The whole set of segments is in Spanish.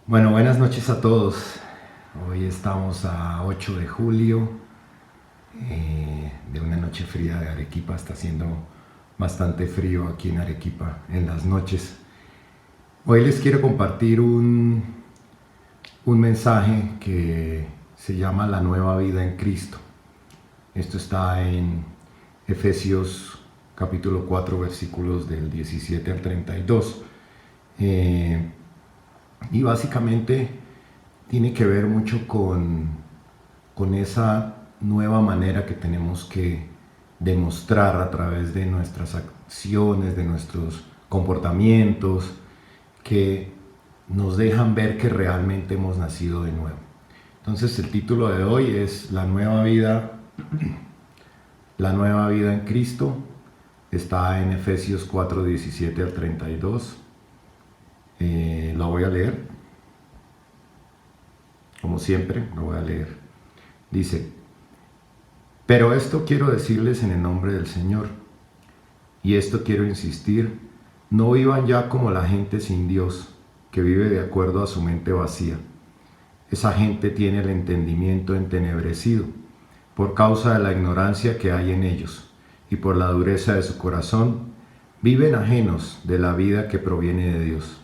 Bueno, buenas noches a todos. Hoy estamos a 8 de julio, de una noche fría de Arequipa. Está haciendo bastante frío aquí en Arequipa en las noches. Hoy les quiero compartir un mensaje que se llama La nueva vida en Cristo. Esto está en Efesios capítulo 4 versículos del 17 al 32. Y básicamente tiene que ver mucho con esa nueva manera que tenemos que demostrar a través de nuestras acciones, de nuestros comportamientos, que nos dejan ver que realmente hemos nacido de nuevo. Entonces el título de hoy es La nueva vida en Cristo. Está en Efesios 4, 17 al 32. Lo voy a leer. Como siempre, lo voy a leer. Dice: pero esto quiero decirles en el nombre del Señor, y esto quiero insistir: no vivan ya como la gente sin Dios, que vive de acuerdo a su mente vacía. Esa gente tiene el entendimiento entenebrecido por causa de la ignorancia que hay en ellos, y por la dureza de su corazón viven ajenos de la vida que proviene de Dios.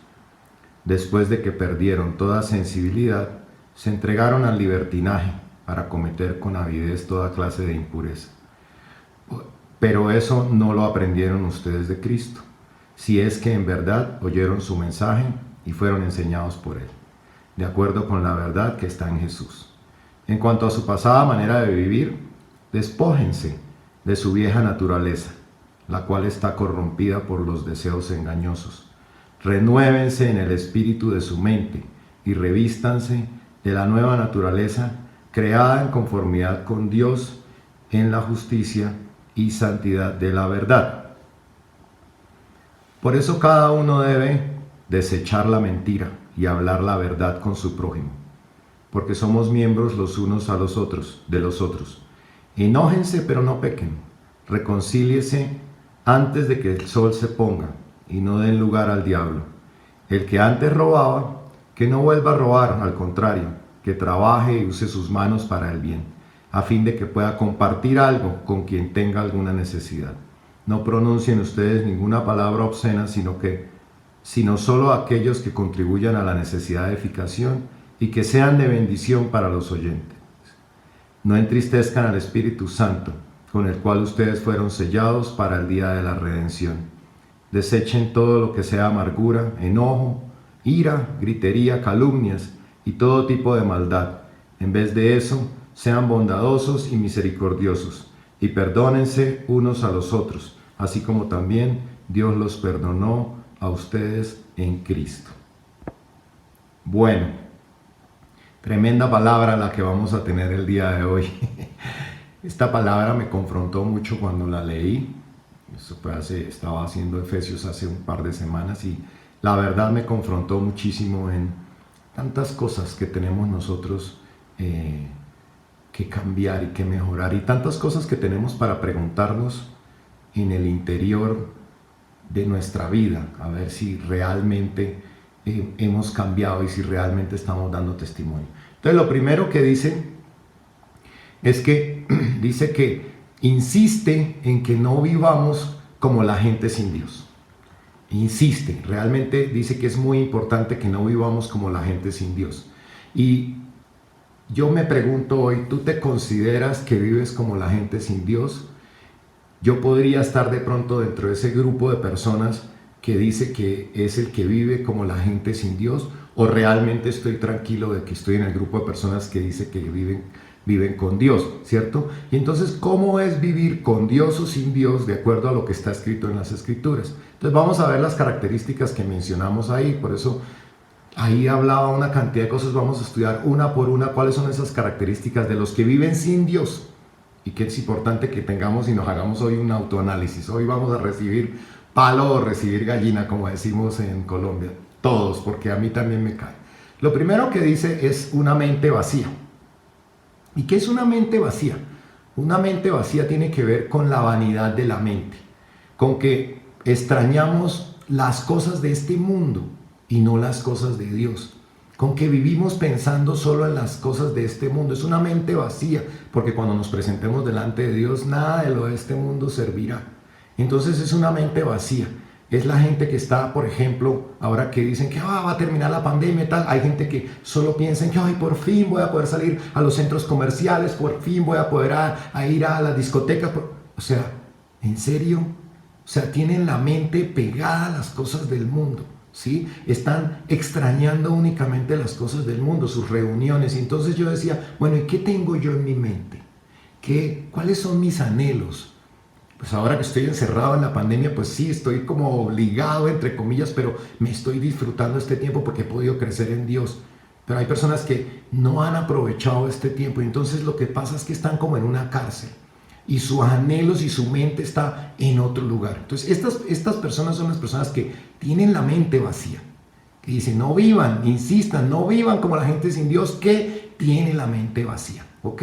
Después de que perdieron toda sensibilidad, se entregaron al libertinaje para cometer con avidez toda clase de impureza. Pero eso no lo aprendieron ustedes de Cristo, si es que en verdad oyeron su mensaje y fueron enseñados por Él, de acuerdo con la verdad que está en Jesús. En cuanto a su pasada manera de vivir, despójense de su vieja naturaleza, la cual está corrompida por los deseos engañosos. Renuévense en el espíritu de su mente y revístanse de la nueva naturaleza creada en conformidad con Dios en la justicia y santidad de la verdad. Por eso cada uno debe desechar la mentira y hablar la verdad con su prójimo, porque somos miembros los unos a los otros, de los otros. Enójense pero no pequen, reconcíliese antes de que el sol se ponga y no den lugar al diablo. El que antes robaba, que no vuelva a robar, al contrario, que trabaje y use sus manos para el bien, a fin de que pueda compartir algo con quien tenga alguna necesidad. No pronuncien ustedes ninguna palabra obscena, sino solo aquellos que contribuyan a la necesidad de edificación y que sean de bendición para los oyentes. No entristezcan al Espíritu Santo, con el cual ustedes fueron sellados para el día de la redención. Desechen todo lo que sea amargura, enojo, ira, gritería, calumnias y todo tipo de maldad. En vez de eso, sean bondadosos y misericordiosos, y perdónense unos a los otros, así como también Dios los perdonó a ustedes en Cristo. Bueno, tremenda palabra la que vamos a tener el día de hoy. Esta palabra me confrontó mucho cuando la leí. Eso estaba haciendo Efesios hace un par de semanas y la verdad me confrontó muchísimo en tantas cosas que tenemos nosotros que cambiar y que mejorar, y tantas cosas que tenemos para preguntarnos en el interior de nuestra vida, a ver si realmente hemos cambiado y si realmente estamos dando testimonio. Entonces lo primero que dice es que dice que insiste en que no vivamos como la gente sin Dios. Insiste, realmente dice que es muy importante que no vivamos como la gente sin Dios. Y yo me pregunto hoy, ¿tú te consideras que vives como la gente sin Dios? Yo podría estar de pronto dentro de ese grupo de personas que dice que es el que vive como la gente sin Dios, o realmente estoy tranquilo de que estoy en el grupo de personas que dice que viven con Dios, ¿cierto? Y entonces, ¿cómo es vivir con Dios o sin Dios de acuerdo a lo que está escrito en las Escrituras? Entonces vamos a ver las características que mencionamos ahí. Por eso ahí hablaba una cantidad de cosas. Vamos a estudiar una por una cuáles son esas características de los que viven sin Dios, y que es importante que tengamos y nos hagamos hoy un autoanálisis. Hoy vamos a recibir palo o recibir gallina, como decimos en Colombia, todos, porque a mí también me cae. Lo primero que dice es una mente vacía. ¿Y qué es una mente vacía? Una mente vacía tiene que ver con la vanidad de la mente, con que extrañamos las cosas de este mundo y no las cosas de Dios. con que vivimos pensando solo en las cosas de este mundo. Es una mente vacía, porque cuando nos presentemos delante de Dios, nada de lo de este mundo servirá. Entonces es una mente vacía. Es la gente que está, por ejemplo, ahora que dicen que va a terminar la pandemia y tal, hay gente que solo piensa en que ay, por fin voy a poder salir a los centros comerciales, por fin voy a poder ir a las discotecas. O sea, ¿en serio? O sea, tienen la mente pegada a las cosas del mundo, ¿sí? Están extrañando únicamente las cosas del mundo, sus reuniones. Y entonces yo decía, bueno, ¿y qué tengo yo en mi mente? ¿Cuáles son mis anhelos? Pues ahora que estoy encerrado en la pandemia, pues sí, estoy como obligado, entre comillas, pero me estoy disfrutando este tiempo porque he podido crecer en Dios. Pero hay personas que no han aprovechado este tiempo y entonces lo que pasa es que están como en una cárcel y sus anhelos y su mente está en otro lugar. Entonces estas personas son las personas que tienen la mente vacía, que dicen no vivan, insistan, no vivan como la gente sin Dios que tiene la mente vacía, ¿ok?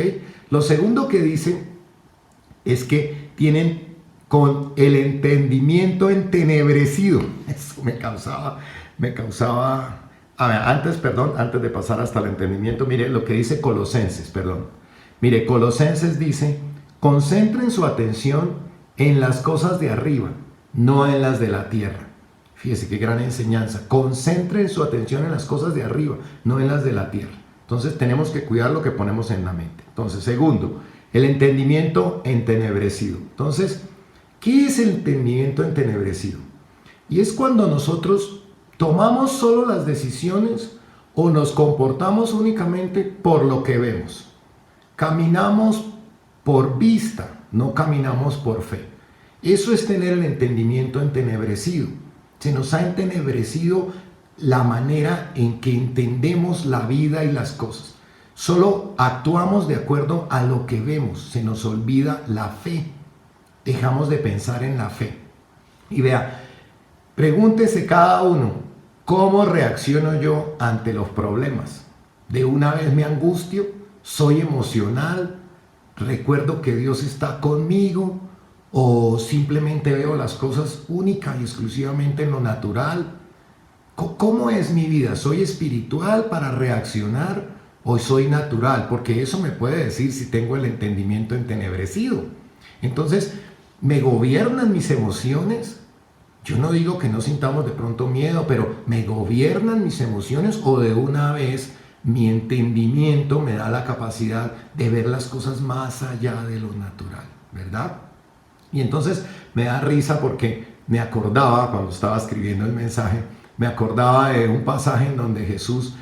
Lo segundo que dice es que tienen con el entendimiento entenebrecido. Eso me causaba, a ver, antes de pasar hasta el entendimiento, mire lo que dice Colosenses, Mire, Colosenses dice, concentren su atención en las cosas de arriba, no en las de la tierra. Fíjese qué gran enseñanza. Concentren su atención en las cosas de arriba, no en las de la tierra. Entonces tenemos que cuidar lo que ponemos en la mente. Entonces, segundo, el entendimiento entenebrecido. Entonces, ¿qué es el entendimiento entenebrecido? Y es cuando nosotros tomamos solo las decisiones o nos comportamos únicamente por lo que vemos. Caminamos por vista, no caminamos por fe. Eso es tener el entendimiento entenebrecido. Se nos ha entenebrecido la manera en que entendemos la vida y las cosas. Solo actuamos de acuerdo a lo que vemos. Se nos olvida la fe. Dejamos de pensar en la fe. Y vea, pregúntese cada uno, ¿cómo reacciono yo ante los problemas? ¿De una vez me angustio? ¿Soy emocional? ¿Recuerdo que Dios está conmigo? ¿O simplemente veo las cosas única y exclusivamente en lo natural? ¿Cómo es mi vida? ¿Soy espiritual para reaccionar o soy natural? Porque eso me puede decir si tengo el entendimiento entenebrecido. Entonces, ¿me gobiernan mis emociones? Yo no digo que no sintamos de pronto miedo, pero ¿me gobiernan mis emociones o de una vez mi entendimiento me da la capacidad de ver las cosas más allá de lo natural, ¿verdad? Y entonces me da risa porque me acordaba, cuando estaba escribiendo el mensaje, me acordaba de un pasaje en donde Jesús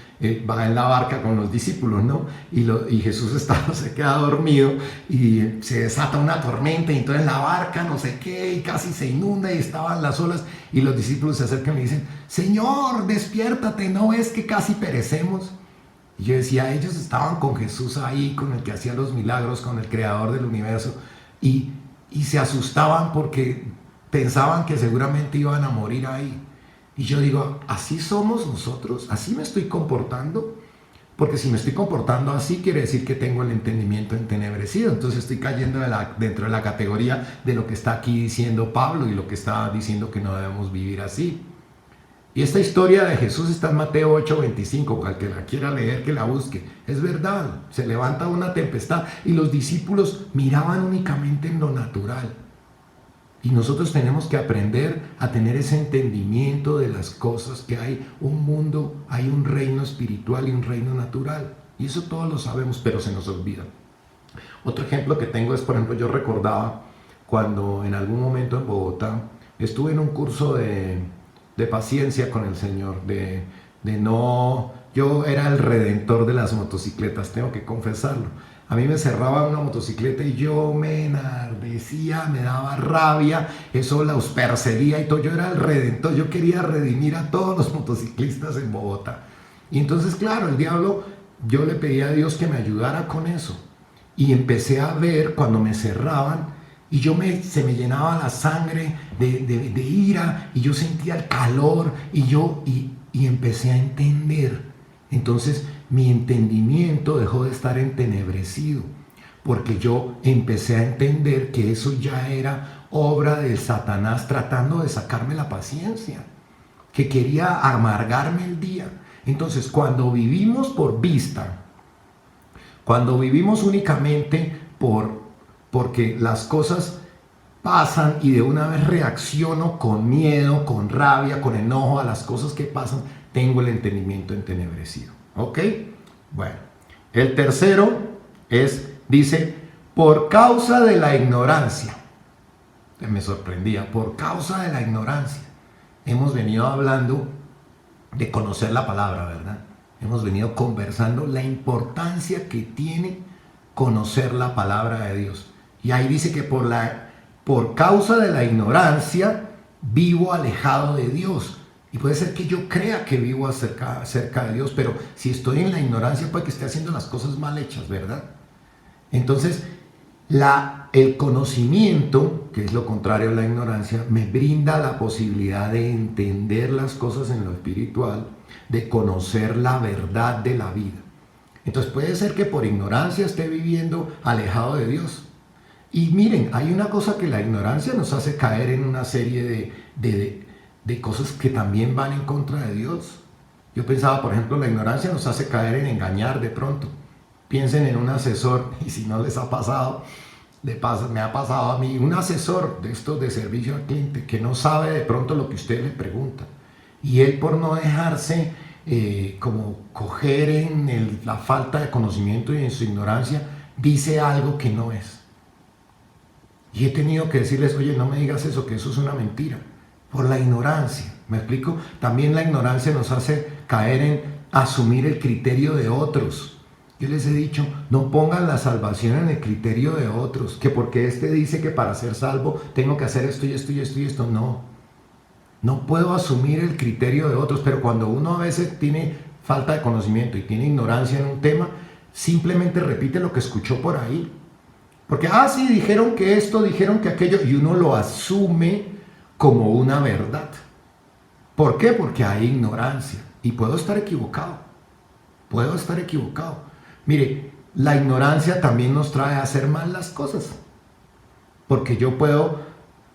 va en la barca con los discípulos, ¿no? Y Jesús se queda dormido y se desata una tormenta y entonces la barca no sé qué y casi se inunda y estaban las olas y los discípulos se acercan y me dicen, Señor, despiértate, ¿no ves que casi perecemos? Y yo decía, ellos estaban con Jesús ahí, con el que hacía los milagros, con el creador del universo y se asustaban porque pensaban que seguramente iban a morir ahí. Y yo digo, ¿así somos nosotros? ¿Así me estoy comportando? Porque si me estoy comportando así, quiere decir que tengo el entendimiento entenebrecido. Entonces estoy cayendo dentro de la categoría de lo que está aquí diciendo Pablo y lo que está diciendo que no debemos vivir así. Y esta historia de Jesús está en Mateo 8:25, al que la quiera leer, que la busque. Es verdad, se levanta una tempestad y los discípulos miraban únicamente en lo natural. Y nosotros tenemos que aprender a tener ese entendimiento de las cosas, que hay un mundo, hay un reino espiritual y un reino natural. Y eso todos lo sabemos, pero se nos olvida. Otro ejemplo que tengo es, por ejemplo, yo recordaba cuando en algún momento en Bogotá estuve en un curso de paciencia con el Señor, yo era el redentor de las motocicletas, tengo que confesarlo. A mí me cerraba una motocicleta y yo me enardecía, me daba rabia, eso los perseguía y todo. Yo era el redentor, yo quería redimir a todos los motociclistas en Bogotá. Y entonces, claro, el diablo, yo le pedí a Dios que me ayudara con eso. Y empecé a ver cuando me cerraban y se me llenaba la sangre de ira y yo sentía el calor y empecé a entender. Entonces mi entendimiento dejó de estar entenebrecido porque yo empecé a entender que eso ya era obra del Satanás tratando de sacarme la paciencia, que quería amargarme el día. Entonces, cuando vivimos por vista, cuando vivimos únicamente porque las cosas pasan y de una vez reacciono con miedo, con rabia, con enojo a las cosas que pasan, tengo el entendimiento entenebrecido. ¿Ok? Bueno, el tercero dice, por causa de la ignorancia. Me sorprendía, por causa de la ignorancia. Hemos venido hablando de conocer la palabra, ¿verdad? Hemos venido conversando la importancia que tiene conocer la palabra de Dios. Y ahí dice que por causa de la ignorancia vivo alejado de Dios. Y puede ser que yo crea que vivo cerca de Dios, pero si estoy en la ignorancia puede que esté haciendo las cosas mal hechas, ¿verdad? Entonces, el conocimiento, que es lo contrario a la ignorancia, me brinda la posibilidad de entender las cosas en lo espiritual, de conocer la verdad de la vida. Entonces puede ser que por ignorancia esté viviendo alejado de Dios. Y miren, hay una cosa que la ignorancia nos hace caer en una serie de cosas que también van en contra de Dios. Yo pensaba, por ejemplo, la ignorancia nos hace caer en engañar de pronto. Piensen en un asesor, y si no les ha pasado, me ha pasado a mí, un asesor de estos de servicio al cliente que no sabe de pronto lo que usted le pregunta. Y él, por no dejarse como coger en la falta de conocimiento y en su ignorancia, dice algo que no es. Y he tenido que decirles, oye, no me digas eso, que eso es una mentira. Por la ignorancia, ¿me explico? También la ignorancia nos hace caer en asumir el criterio de otros. Yo les he dicho, no pongan la salvación en el criterio de otros, que porque este dice que para ser salvo tengo que hacer esto y esto y esto y esto. No puedo asumir el criterio de otros, pero cuando uno a veces tiene falta de conocimiento y tiene ignorancia en un tema, simplemente repite lo que escuchó por ahí. Porque, sí, dijeron que esto, dijeron que aquello, y uno lo asume como una verdad. ¿Por qué? Porque hay ignorancia. Y puedo estar equivocado. Puedo estar equivocado. Mire, la ignorancia también nos trae a hacer mal las cosas. Porque yo puedo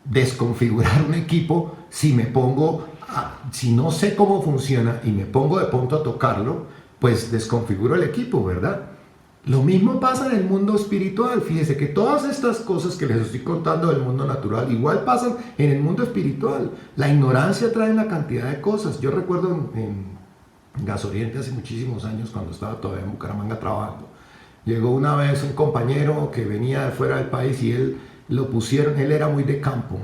desconfigurar un equipo si si no sé cómo funciona y me pongo de pronto a tocarlo, pues desconfiguro el equipo, ¿verdad? Lo mismo pasa en el mundo espiritual. Fíjese que todas estas cosas que les estoy contando del mundo natural igual pasan en el mundo espiritual. La ignorancia trae una cantidad de cosas. Yo recuerdo en Gasoriente hace muchísimos años, cuando estaba todavía en Bucaramanga trabajando, llegó una vez un compañero que venía de fuera del país y él era muy de campo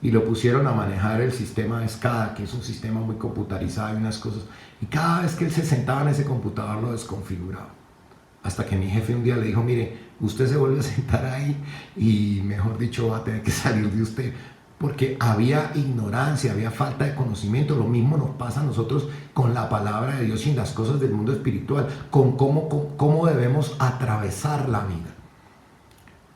y lo pusieron a manejar el sistema de SCADA, que es un sistema muy computarizado y unas cosas, y cada vez que él se sentaba en ese computador lo desconfiguraba. Hasta que mi jefe un día le dijo, mire, usted se vuelve a sentar ahí y mejor dicho va a tener que salir de usted, porque había ignorancia, había falta de conocimiento. Lo mismo nos pasa a nosotros con la palabra de Dios y en las cosas del mundo espiritual, con cómo debemos atravesar la vida.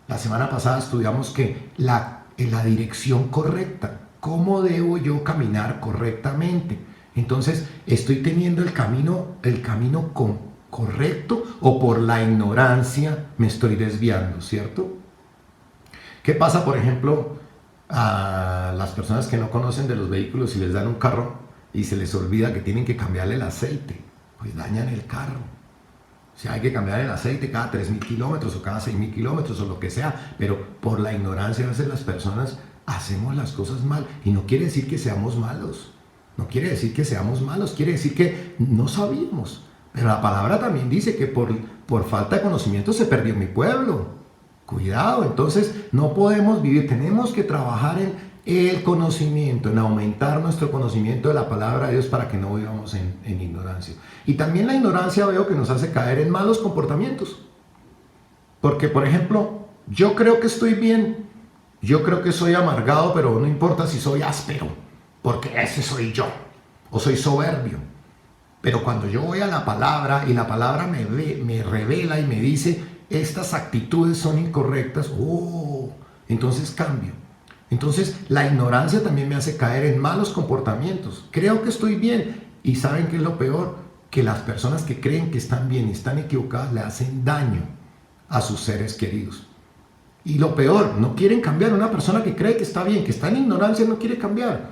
La semana pasada estudiamos que en la dirección correcta, cómo debo yo caminar correctamente. Entonces, ¿estoy teniendo el camino correcto o por la ignorancia me estoy desviando, cierto? ¿Qué pasa, por ejemplo, a las personas que no conocen de los vehículos y les dan un carro y se les olvida que tienen que cambiarle el aceite? Pues dañan el carro. O sea, hay que cambiar el aceite cada 3.000 kilómetros o cada 6.000 kilómetros o lo que sea, pero por la ignorancia a veces las personas hacemos las cosas mal. Y no quiere decir que seamos malos, no quiere decir que seamos malos, quiere decir que no sabíamos. Pero la palabra también dice que por falta de conocimiento se perdió mi pueblo. Cuidado, entonces no podemos vivir, tenemos que trabajar en el conocimiento, en aumentar nuestro conocimiento de la palabra de Dios para que no vivamos en ignorancia. Y también la ignorancia veo que nos hace caer en malos comportamientos. Porque, por ejemplo, yo creo que estoy bien, yo creo que soy amargado, pero no importa si soy áspero, porque ese soy yo, o soy soberbio. Pero cuando yo voy a la palabra y la palabra me revela y me dice, estas actitudes son incorrectas, entonces cambio. Entonces la ignorancia también me hace caer en malos comportamientos. Creo que estoy bien. ¿Y saben qué es lo peor? Que las personas que creen que están bien y están equivocadas le hacen daño a sus seres queridos. Y lo peor, no quieren cambiar. Una persona que cree que está bien, que está en ignorancia, no quiere cambiar,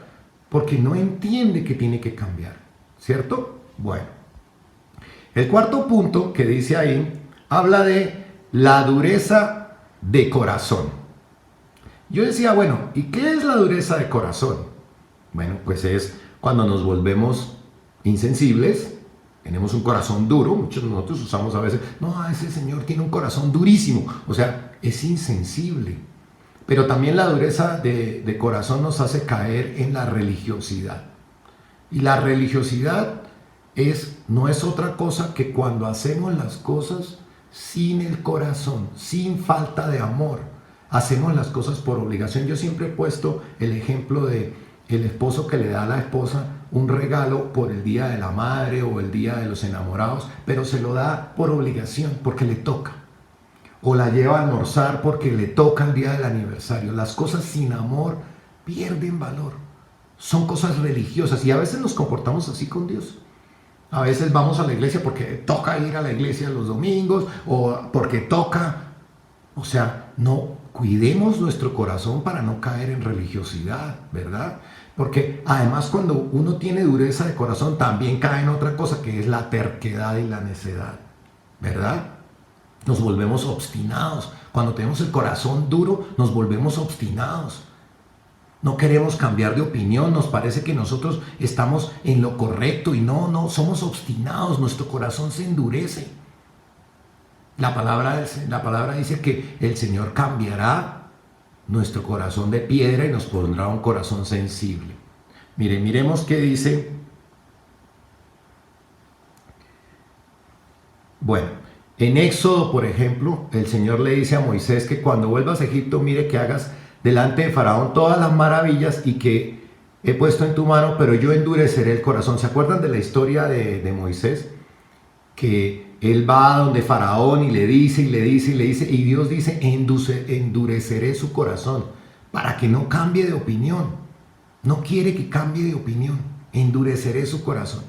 porque no entiende que tiene que cambiar, ¿cierto? Bueno, El cuarto punto que dice ahí habla de la dureza de corazón. Yo decía, bueno, ¿y qué es la dureza de corazón? Bueno, pues es cuando nos volvemos insensibles, tenemos un corazón duro, muchos de nosotros usamos a veces, no, ese señor tiene un corazón durísimo, o sea, es insensible. Pero también la dureza de corazón nos hace caer en la religiosidad. Y la religiosidad no es otra cosa que cuando hacemos las cosas sin el corazón, sin falta de amor. Hacemos las cosas por obligación. Yo siempre he puesto el ejemplo de el esposo que le da a la esposa un regalo por el día de la madre o el día de los enamorados, pero se lo da por obligación, porque le toca. O la lleva a almorzar porque le toca el día del aniversario. Las cosas sin amor pierden valor. Son cosas religiosas y a veces nos comportamos así con Dios. A veces vamos a la iglesia porque toca ir a la iglesia los domingos o porque toca. O sea, no cuidemos nuestro corazón para no caer en religiosidad, ¿verdad? Porque además cuando uno tiene dureza de corazón también cae en otra cosa que es la terquedad y la necedad, ¿verdad? Nos volvemos obstinados. Cuando tenemos el corazón duro, nos volvemos obstinados. No queremos cambiar de opinión, nos parece que nosotros estamos en lo correcto y no, somos obstinados, nuestro corazón se endurece. La palabra dice que el Señor cambiará nuestro corazón de piedra y nos pondrá un corazón sensible. Miremos qué dice. Bueno, en Éxodo, por ejemplo, el Señor le dice a Moisés que cuando vuelvas a Egipto, mire que hagas delante de Faraón todas las maravillas y que he puesto en tu mano, pero yo endureceré el corazón. ¿Se acuerdan de la historia de Moisés? Que él va a donde Faraón y le dice, y Dios dice, endureceré su corazón para que no cambie de opinión. No quiere que cambie de opinión, endureceré su corazón.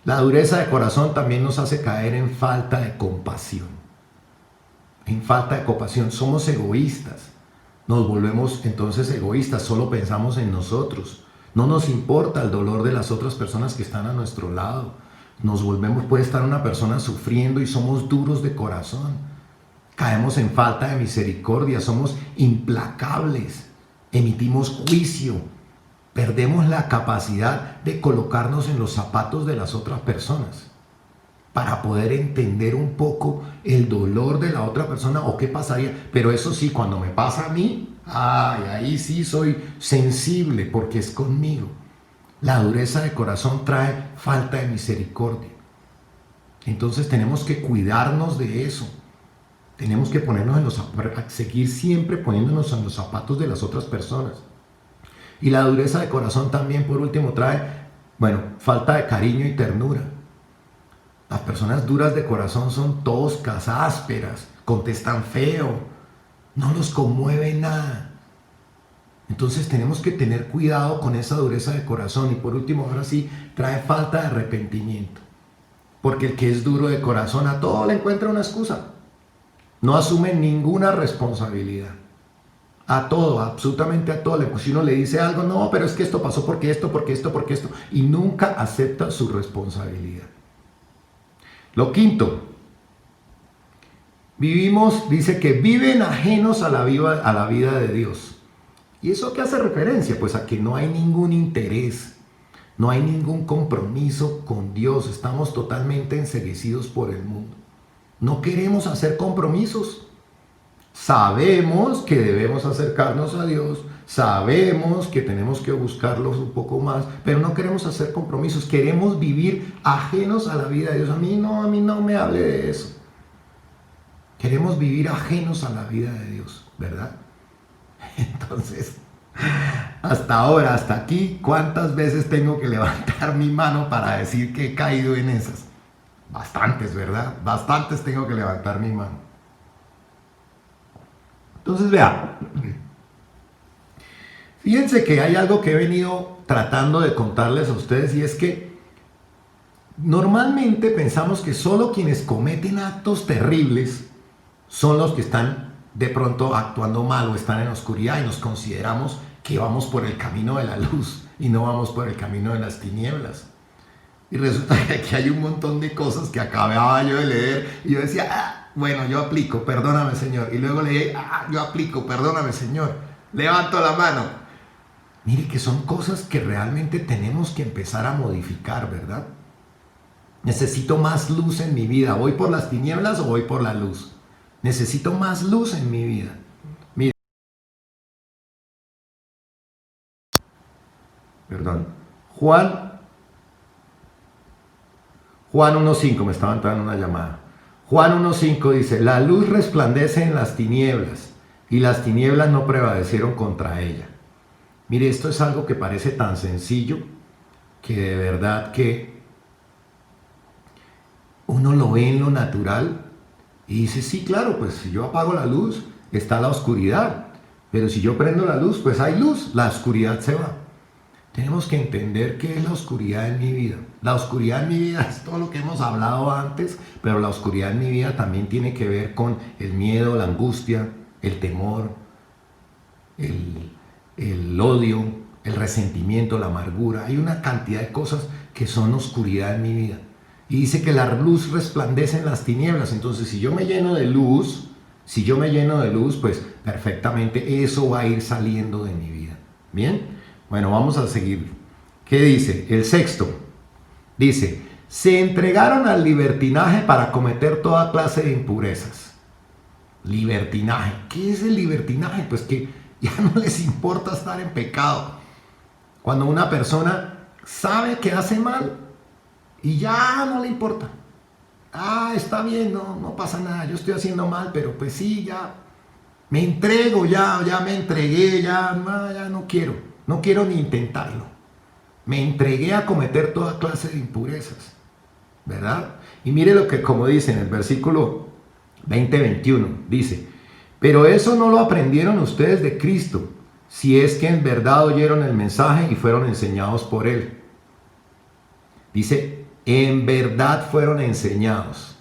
La dureza de corazón también nos hace caer en falta de compasión. En falta de compasión, somos egoístas. Nos volvemos entonces egoístas, solo pensamos en nosotros. No nos importa el dolor de las otras personas que están a nuestro lado. Puede estar una persona sufriendo y somos duros de corazón. Caemos en falta de misericordia, somos implacables, emitimos juicio, perdemos la capacidad de colocarnos en los zapatos de las otras personas para poder entender un poco el dolor de la otra persona o qué pasaría. Pero eso sí, cuando me pasa a mí, ahí sí soy sensible porque es conmigo. La dureza de corazón trae falta de misericordia. Entonces tenemos que cuidarnos de eso. Tenemos que seguir siempre poniéndonos en los zapatos de las otras personas. Y la dureza de corazón también, por último, trae, falta de cariño y ternura. Las personas duras de corazón son toscas, ásperas, contestan feo, no los conmueve nada. Entonces tenemos que tener cuidado con esa dureza de corazón. Y por último, ahora sí, trae falta de arrepentimiento. Porque el que es duro de corazón a todo le encuentra una excusa. No asume ninguna responsabilidad. A todo, absolutamente a todo. Si uno le dice algo, no, pero es que esto pasó porque esto. Y nunca acepta su responsabilidad. Lo quinto, dice que viven ajenos a la vida de Dios. ¿Y eso qué hace referencia? Pues a que no hay ningún interés, no hay ningún compromiso con Dios. Estamos totalmente enceguecidos por el mundo. No queremos hacer compromisos. Sabemos que debemos acercarnos a Dios, sabemos que tenemos que buscarlos un poco más, pero no queremos hacer compromisos. Queremos vivir ajenos a la vida de Dios. A mí no me hable de eso. Queremos vivir ajenos a la vida de Dios, ¿verdad? Entonces, hasta ahora, hasta aquí, ¿cuántas veces tengo que levantar mi mano para decir que he caído en esas? Bastantes, ¿verdad? Bastantes tengo que levantar mi mano. Entonces, vea, fíjense que hay algo que he venido tratando de contarles a ustedes y es que normalmente pensamos que solo quienes cometen actos terribles son los que están de pronto actuando mal o están en la oscuridad y nos consideramos que vamos por el camino de la luz y no vamos por el camino de las tinieblas. Y resulta que aquí hay un montón de cosas que acababa yo de leer y yo decía, bueno, yo aplico, perdóname Señor. Y luego leí, yo aplico, perdóname Señor. Levanto la mano. Mire que son cosas que realmente tenemos que empezar a modificar, ¿verdad? Necesito más luz en mi vida. ¿Voy por las tinieblas o voy por la luz? Necesito más luz en mi vida. Mire, perdón. Juan 1.5, me estaba entrando una llamada. Juan 1.5 dice, la luz resplandece en las tinieblas y las tinieblas no prevalecieron contra ella. Mire, esto es algo que parece tan sencillo que de verdad que uno lo ve en lo natural y dice, sí, claro, pues si yo apago la luz, está la oscuridad. Pero si yo prendo la luz, pues hay luz, la oscuridad se va. Tenemos que entender qué es la oscuridad en mi vida. La oscuridad en mi vida es todo lo que hemos hablado antes, pero la oscuridad en mi vida también tiene que ver con el miedo, la angustia, el temor, el odio, el resentimiento, la amargura. Hay una cantidad de cosas que son oscuridad en mi vida. Y dice que la luz resplandece en las tinieblas. Entonces, si yo me lleno de luz, pues perfectamente eso va a ir saliendo de mi vida. ¿Bien? Bueno, vamos a seguir. ¿Qué dice? El sexto. Dice, se entregaron al libertinaje para cometer toda clase de impurezas. Libertinaje. ¿Qué es el libertinaje? Pues que ya no les importa estar en pecado. Cuando una persona sabe que hace mal y ya no le importa. Está bien, no pasa nada, yo estoy haciendo mal, pero pues sí, ya me entrego, ya me entregué, ya no quiero ni intentarlo. Me entregué a cometer toda clase de impurezas, ¿verdad? Y mire lo que, como dice en el versículo 20-21, dice, pero eso no lo aprendieron ustedes de Cristo, si es que en verdad oyeron el mensaje y fueron enseñados por él. Dice, en verdad fueron enseñados.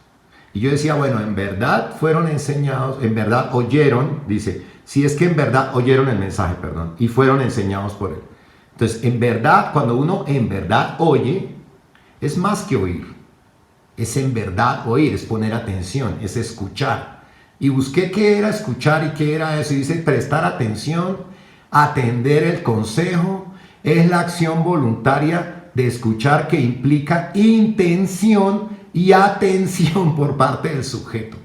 Y yo decía, bueno, en verdad fueron enseñados, en verdad oyeron, dice, si es que en verdad oyeron el mensaje, perdón, y fueron enseñados por él. Entonces, en verdad, cuando uno en verdad oye, es más que oír. Es en verdad oír, es poner atención, es escuchar. Y busqué qué era escuchar y qué era eso. Y dice, prestar atención, atender el consejo, es la acción voluntaria de escuchar que implica intención y atención por parte del sujeto.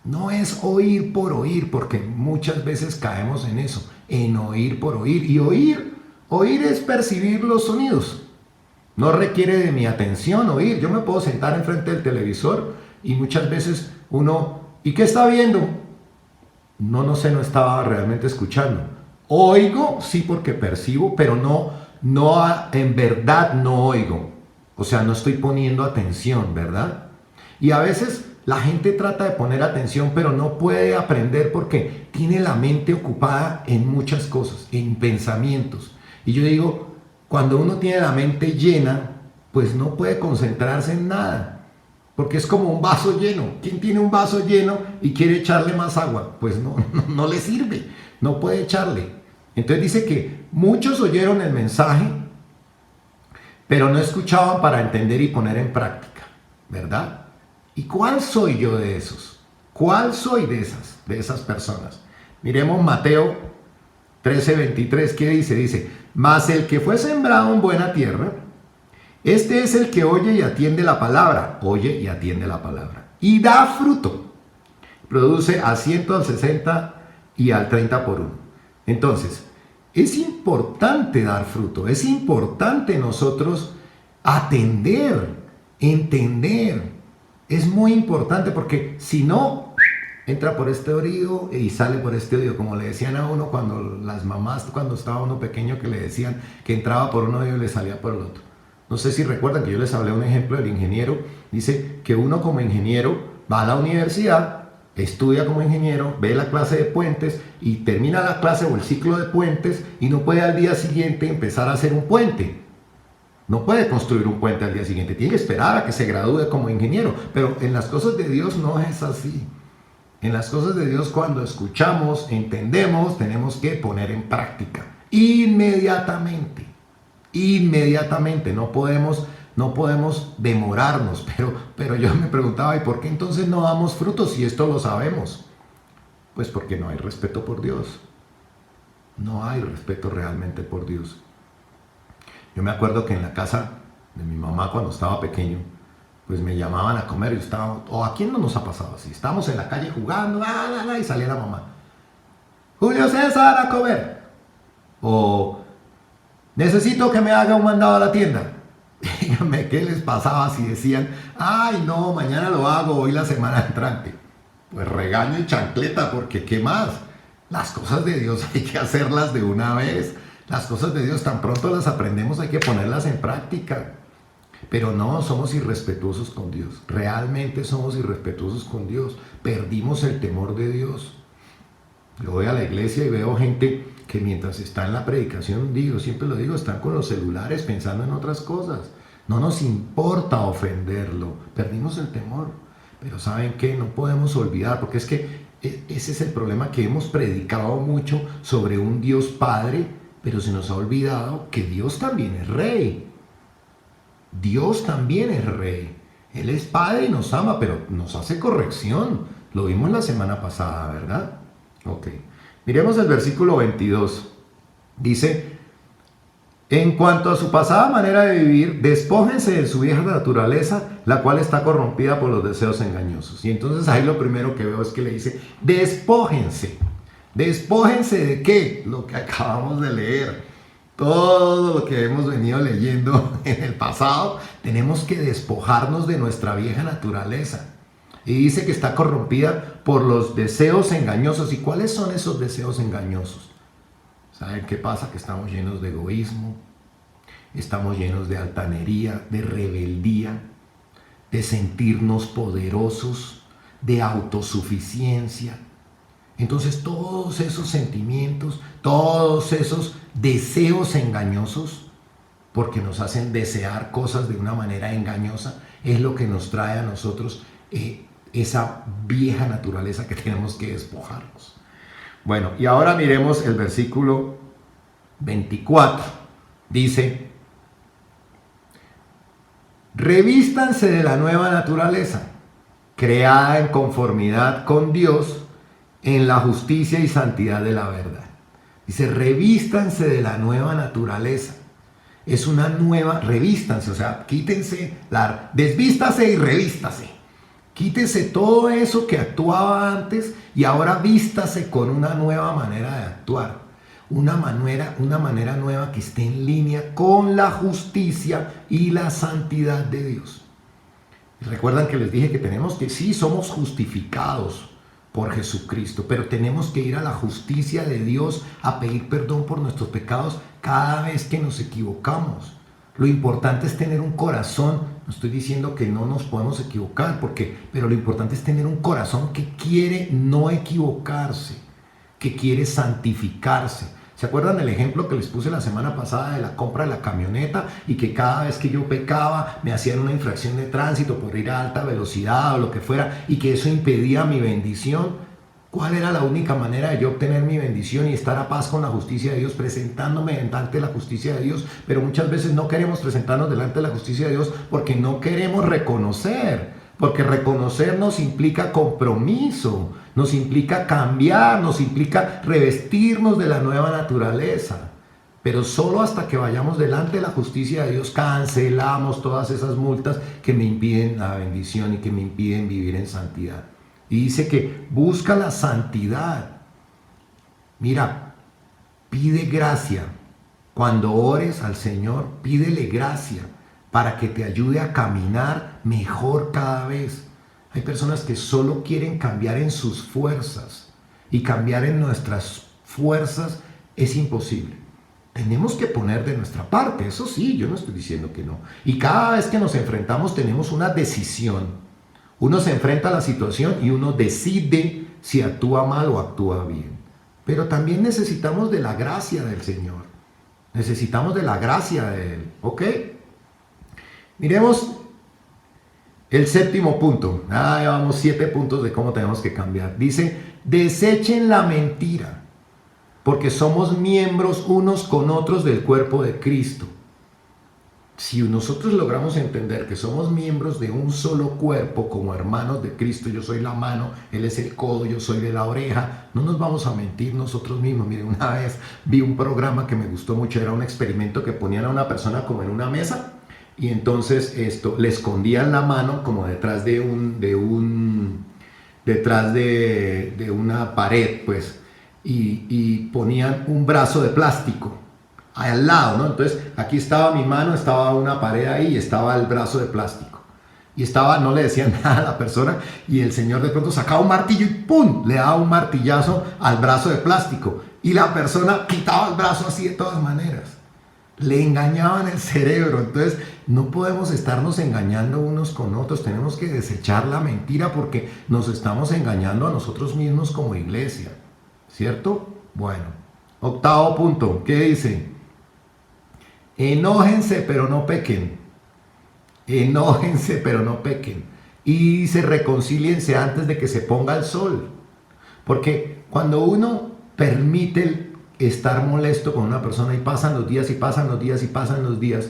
No es oír por oír, porque muchas veces caemos en eso, en oír por oír. Y oír es percibir los sonidos. No requiere de mi atención oír. Yo me puedo sentar enfrente del televisor y muchas veces uno, ¿y qué está viendo? No sé, no estaba realmente escuchando. Oigo, sí, porque percibo, pero en verdad no oigo. O sea, no estoy poniendo atención, ¿verdad? Y a veces la gente trata de poner atención, pero no puede aprender porque tiene la mente ocupada en muchas cosas, en pensamientos. Y yo digo, cuando uno tiene la mente llena, pues no puede concentrarse en nada, porque es como un vaso lleno. ¿Quién tiene un vaso lleno y quiere echarle más agua? Pues no le sirve, no puede echarle. Entonces dice que muchos oyeron el mensaje, pero no escuchaban para entender y poner en práctica, ¿verdad? ¿Y cuál soy yo de esos? ¿Cuál soy de esas personas? Miremos Mateo 13:23, ¿qué dice? Dice, mas el que fue sembrado en buena tierra, este es el que oye y atiende la palabra, y da fruto. Produce a 100, al 60 y al 30 por uno. Entonces, es importante dar fruto, es importante nosotros atender, entender. Es muy importante porque si no, entra por este oído y sale por este oído, como le decían a uno cuando las mamás, cuando estaba uno pequeño, que le decían que entraba por un oído y le salía por el otro. No sé si recuerdan que yo les hablé un ejemplo del ingeniero. Dice que uno como ingeniero va a la universidad, estudia como ingeniero, ve la clase de puentes y termina la clase o el ciclo de puentes y no puede al día siguiente empezar a hacer un puente. No puede construir un puente al día siguiente, tiene que esperar a que se gradúe como ingeniero. Pero en las cosas de Dios no es así. En las cosas de Dios, cuando escuchamos, entendemos, tenemos que poner en práctica inmediatamente. No podemos no podemos demorarnos, pero yo me preguntaba, ¿y por qué entonces no damos frutos si esto lo sabemos? Pues porque no hay respeto por Dios. No hay respeto realmente por Dios. Yo me acuerdo que en la casa de mi mamá cuando estaba pequeño, pues me llamaban a comer y estaba, o a quién no nos ha pasado así, estábamos en la calle jugando, y salía la mamá, Julio César a comer, o necesito que me haga un mandado a la tienda. Díganme qué les pasaba si decían, ay no, mañana lo hago, hoy la semana entrante. Pues regaño y chancleta, porque ¿qué más? Las cosas de Dios hay que hacerlas de una vez. Las cosas de Dios tan pronto las aprendemos, hay que ponerlas en práctica. Pero no, somos irrespetuosos con Dios. Realmente somos irrespetuosos con Dios. Perdimos el temor de Dios. Yo voy a la iglesia y veo gente que mientras está en la predicación, digo, siempre lo digo, están con los celulares pensando en otras cosas. No nos importa ofenderlo. Perdimos el temor. Pero ¿saben qué? No podemos olvidar, porque es que ese es el problema, que hemos predicado mucho sobre un Dios Padre, pero se nos ha olvidado que Dios también es Rey. Dios también es Rey. Él es Padre y nos ama, pero nos hace corrección. Lo vimos la semana pasada, ¿verdad? Ok. Miremos el versículo 22. Dice, en cuanto a su pasada manera de vivir, despójense de su vieja naturaleza, la cual está corrompida por los deseos engañosos. Y entonces ahí lo primero que veo es que le dice, despójense. ¿Despójense de qué? Lo que acabamos de leer. Todo lo que hemos venido leyendo en el pasado, tenemos que despojarnos de nuestra vieja naturaleza. Y dice que está corrompida por los deseos engañosos. ¿Y cuáles son esos deseos engañosos? ¿Saben qué pasa? Que estamos llenos de egoísmo, estamos llenos de altanería, de rebeldía, de sentirnos poderosos, de autosuficiencia. Entonces todos esos sentimientos, todos esos deseos engañosos, porque nos hacen desear cosas de una manera engañosa, es lo que nos trae a nosotros esa vieja naturaleza que tenemos que despojarnos. Bueno, y ahora miremos el versículo 24. Dice, revístanse de la nueva naturaleza, creada en conformidad con Dios, en la justicia y santidad de la verdad. Dice, revístanse de la nueva naturaleza. Es una nueva, revístanse, o sea, quítense, desvístase y revístase. Quítese todo eso que actuaba antes y ahora vístase con una nueva manera de actuar. Una manera nueva que esté en línea con la justicia y la santidad de Dios. Recuerdan que les dije que tenemos que, sí, somos justificados por Jesucristo, pero tenemos que ir a la justicia de Dios a pedir perdón por nuestros pecados cada vez que nos equivocamos. Lo importante es tener un corazón, no estoy diciendo que no nos podemos equivocar, pero lo importante es tener un corazón que quiere no equivocarse, que quiere santificarse. ¿Se acuerdan del ejemplo que les puse la semana pasada de la compra de la camioneta y que cada vez que yo pecaba me hacían una infracción de tránsito por ir a alta velocidad o lo que fuera y que eso impedía mi bendición? ¿Cuál era la única manera de yo obtener mi bendición y estar a paz con la justicia de Dios? Presentándome delante de la justicia de Dios. Pero muchas veces no queremos presentarnos delante de la justicia de Dios porque no queremos reconocer. Porque reconocer nos implica compromiso, nos implica cambiar, nos implica revestirnos de la nueva naturaleza. Pero solo hasta que vayamos delante de la justicia de Dios cancelamos todas esas multas que me impiden la bendición y que me impiden vivir en santidad. Y dice que busca la santidad. Mira, pide gracia. Cuando ores al Señor, pídele gracia para que te ayude a caminar mejor cada vez. Hay personas que solo quieren cambiar en sus fuerzas y cambiar en nuestras fuerzas es imposible. Tenemos que poner de nuestra parte, eso sí, yo no estoy diciendo que no. Y cada vez que nos enfrentamos tenemos una decisión. Uno se enfrenta a la situación y uno decide si actúa mal o actúa bien. Pero también necesitamos de la gracia del Señor. Necesitamos de la gracia de Él. ¿Ok? Miremos el séptimo punto. Ya vamos 7 puntos de cómo tenemos que cambiar. Dice, desechen la mentira, porque somos miembros unos con otros del cuerpo de Cristo. Si nosotros logramos entender que somos miembros de un solo cuerpo como hermanos de Cristo, yo soy la mano, Él es el codo, yo soy de la oreja, no nos vamos a mentir nosotros mismos. Miren, una vez vi un programa que me gustó mucho, era un experimento que ponían a una persona como en una mesa y entonces le escondían la mano como detrás de una pared, pues, y ponían un brazo de plástico al lado, ¿no? Entonces aquí estaba mi mano, estaba una pared ahí y estaba el brazo de plástico. Y estaba, no le decían nada a la persona y el señor de pronto sacaba un martillo y ¡pum! Le daba un martillazo al brazo de plástico. Y la persona quitaba el brazo así de todas maneras. Le engañaban el cerebro. Entonces no podemos estarnos engañando unos con otros. Tenemos que desechar la mentira porque nos estamos engañando a nosotros mismos como iglesia. ¿Cierto? Bueno. Octavo punto. ¿Qué dice? Enójense pero no pequen. Enójense pero no pequen. Y dice reconcíliense antes de que se ponga el sol. Porque cuando uno permite estar molesto con una persona y pasan los días y pasan los días y pasan los días,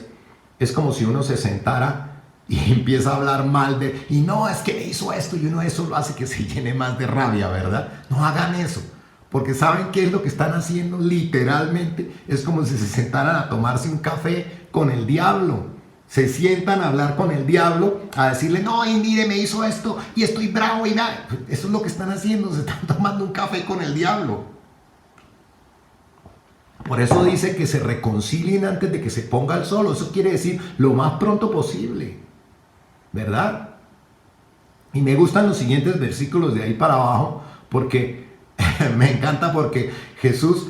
es como si uno se sentara y empieza a hablar mal de, y no, es que me hizo esto, y uno eso lo hace que se llene más de rabia, ¿verdad? No hagan eso. Porque ¿saben qué es lo que están haciendo? Literalmente es como si se sentaran a tomarse un café con el diablo. Se sientan a hablar con el diablo, a decirle, no, y mire, me hizo esto, y estoy bravo, y nada. Eso es lo que están haciendo, se están tomando un café con el diablo. Por eso dice que se reconcilien antes de que se ponga el sol. Eso quiere decir lo más pronto posible, ¿verdad? Y me gustan los siguientes versículos de ahí para abajo, porque me encanta porque Jesús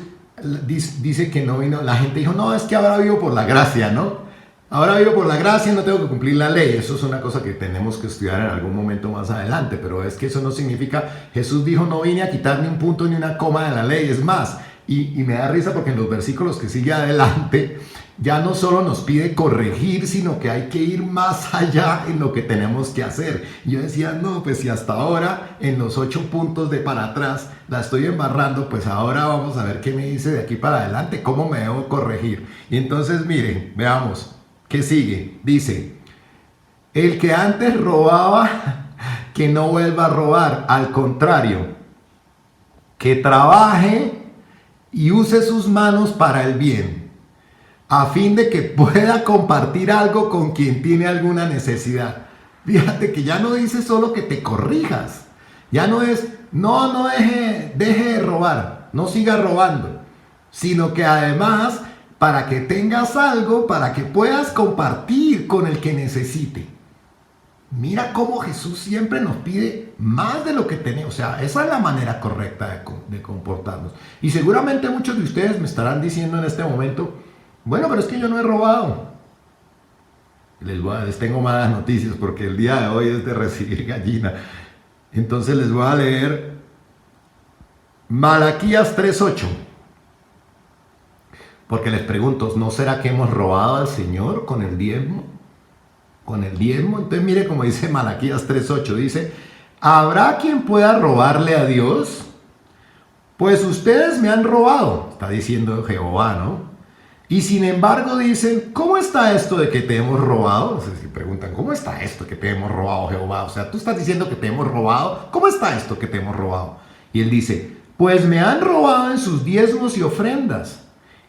dice que no vino, la gente dijo, no, es que ahora vivo por la gracia, ¿no? Ahora vivo por la gracia, no tengo que cumplir la ley. Eso es una cosa que tenemos que estudiar en algún momento más adelante, pero es que eso no significa, Jesús dijo, no vine a quitar ni un punto ni una coma de la ley, es más, y me da risa porque en los versículos que sigue adelante, ya no solo nos pide corregir, sino que hay que ir más allá en lo que tenemos que hacer. Yo decía, no, pues si hasta ahora en los 8 puntos de para atrás la estoy embarrando, pues ahora vamos a ver qué me dice de aquí para adelante, cómo me debo corregir. Y entonces miren, veamos, ¿qué sigue? Dice, el que antes robaba, que no vuelva a robar, al contrario, que trabaje y use sus manos para el bien, a fin de que pueda compartir algo con quien tiene alguna necesidad. Fíjate que ya no dice solo que te corrijas, ya no es, no deje de robar, no siga robando, sino que además para que tengas algo, para que puedas compartir con el que necesite. Mira cómo Jesús siempre nos pide más de lo que tenemos. O sea, esa es la manera correcta de comportarnos. Y seguramente muchos de ustedes me estarán diciendo en este momento, bueno, pero es que yo no he robado. Les tengo malas noticias porque el día de hoy es de recibir gallina. Entonces les voy a leer Malaquías 3:8. Porque les pregunto, ¿no será que hemos robado al Señor con el diezmo? Con el diezmo. Entonces mire como dice Malaquías 3:8, dice, ¿habrá quien pueda robarle a Dios? Pues ustedes me han robado, está diciendo Jehová, ¿no? Y sin embargo dicen, ¿cómo está esto de que te hemos robado? O sea, si preguntan, ¿cómo está esto que te hemos robado, Jehová? O sea, tú estás diciendo que te hemos robado, ¿cómo está esto que te hemos robado? Y él dice, pues me han robado en sus diezmos y ofrendas.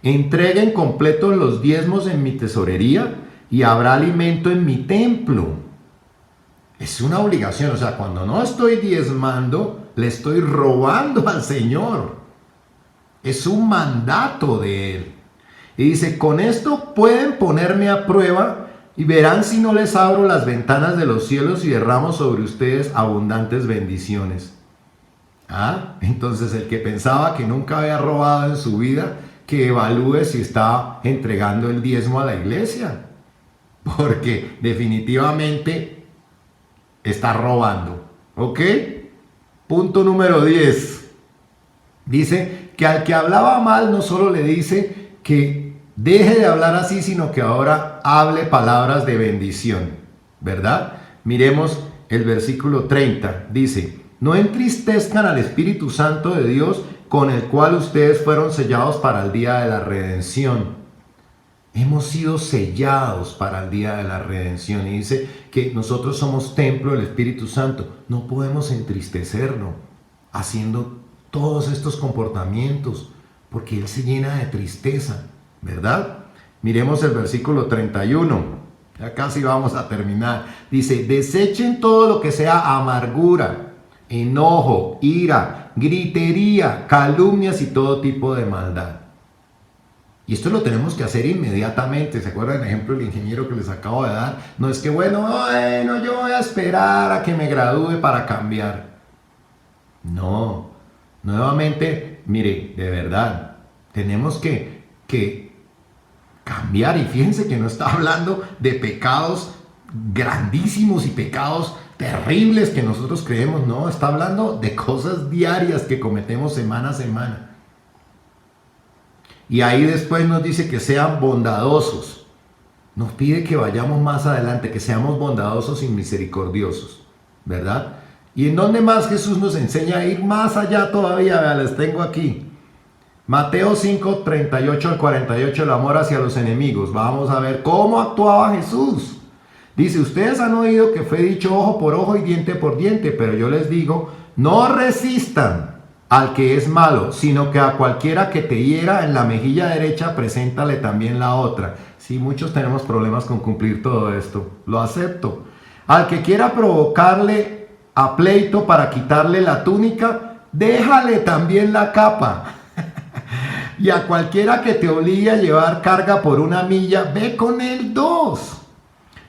Entreguen completos los diezmos en mi tesorería y habrá alimento en mi templo. Es una obligación, o sea, cuando no estoy diezmando, le estoy robando al Señor. Es un mandato de Él. Y dice, con esto pueden ponerme a prueba y verán si no les abro las ventanas de los cielos y derramo sobre ustedes abundantes bendiciones. Entonces el que pensaba que nunca había robado en su vida, que evalúe si está entregando el diezmo a la iglesia. Porque definitivamente está robando. ¿Ok? Punto número 10. Dice que al que hablaba mal no solo le dice que deje de hablar así, sino que ahora hable palabras de bendición. ¿Verdad? Miremos el versículo 30. Dice, no entristezcan al Espíritu Santo de Dios, con el cual ustedes fueron sellados para el día de la redención. Hemos sido sellados para el día de la redención. Y dice que nosotros somos templo del Espíritu Santo. No podemos entristecernos haciendo todos estos comportamientos, porque Él se llena de tristeza, ¿verdad? Miremos el versículo 31. Ya casi vamos a terminar. Dice, desechen todo lo que sea amargura, enojo, ira, gritería, calumnias y todo tipo de maldad. Y esto lo tenemos que hacer inmediatamente. ¿Se acuerdan el ejemplo del ingeniero que les acabo de dar? No es que, bueno, yo voy a esperar a que me gradúe para cambiar. No, nuevamente, mire, de verdad, tenemos que cambiar. Y fíjense que no está hablando de pecados grandísimos y pecados terribles que nosotros creemos. No, está hablando de cosas diarias que cometemos semana a semana. Y ahí después nos dice que sean bondadosos. Nos pide que vayamos más adelante, que seamos bondadosos y misericordiosos, ¿verdad? ¿Y en dónde más Jesús nos enseña a ir más allá todavía? Vean, les tengo aquí. Mateo 5, 38 al 48, el amor hacia los enemigos. Vamos a ver cómo actuaba Jesús. Dice, ustedes han oído que fue dicho ojo por ojo y diente por diente, pero yo les digo, no resistan al que es malo, sino que a cualquiera que te hiera en la mejilla derecha, preséntale también la otra. Sí, muchos tenemos problemas con cumplir todo esto, lo acepto. Al que quiera provocarle a pleito para quitarle la túnica, déjale también la capa. Y a cualquiera que te obligue a llevar carga por 1 milla, ve con él 2.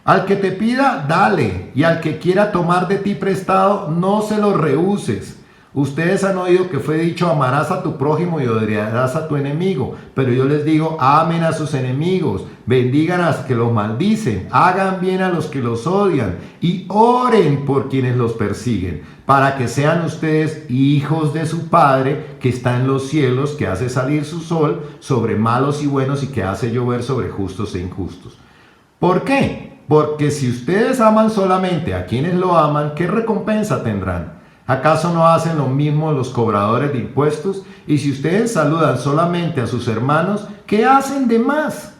Al que te pida, dale, y al que quiera tomar de ti prestado, no se lo rehuses. Ustedes han oído que fue dicho, amarás a tu prójimo y odiarás a tu enemigo. Pero yo les digo, amen a sus enemigos, bendigan a los que los maldicen, hagan bien a los que los odian y oren por quienes los persiguen, para que sean ustedes hijos de su Padre que está en los cielos, que hace salir su sol sobre malos y buenos y que hace llover sobre justos e injustos. ¿Por qué? Porque si ustedes aman solamente a quienes lo aman, ¿qué recompensa tendrán? ¿Acaso no hacen lo mismo los cobradores de impuestos? Y si ustedes saludan solamente a sus hermanos, ¿qué hacen de más?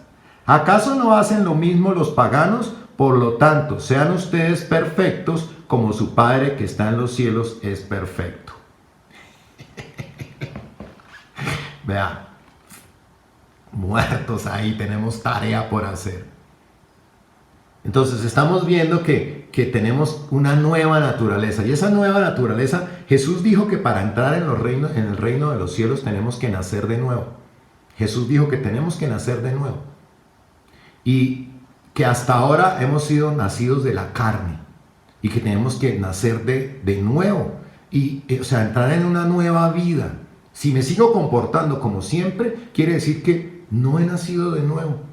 ¿Acaso no hacen lo mismo los paganos? Por lo tanto, sean ustedes perfectos como su Padre que está en los cielos es perfecto. Vea, muertos ahí, tenemos tarea por hacer. Entonces estamos viendo que tenemos una nueva naturaleza. Y esa nueva naturaleza, Jesús dijo que para entrar en el reino de los cielos tenemos que nacer de nuevo. Jesús dijo que tenemos que nacer de nuevo. Y que hasta ahora hemos sido nacidos de la carne. Y que tenemos que nacer de nuevo. O sea, entrar en una nueva vida. Si me sigo comportando como siempre, quiere decir que no he nacido de nuevo.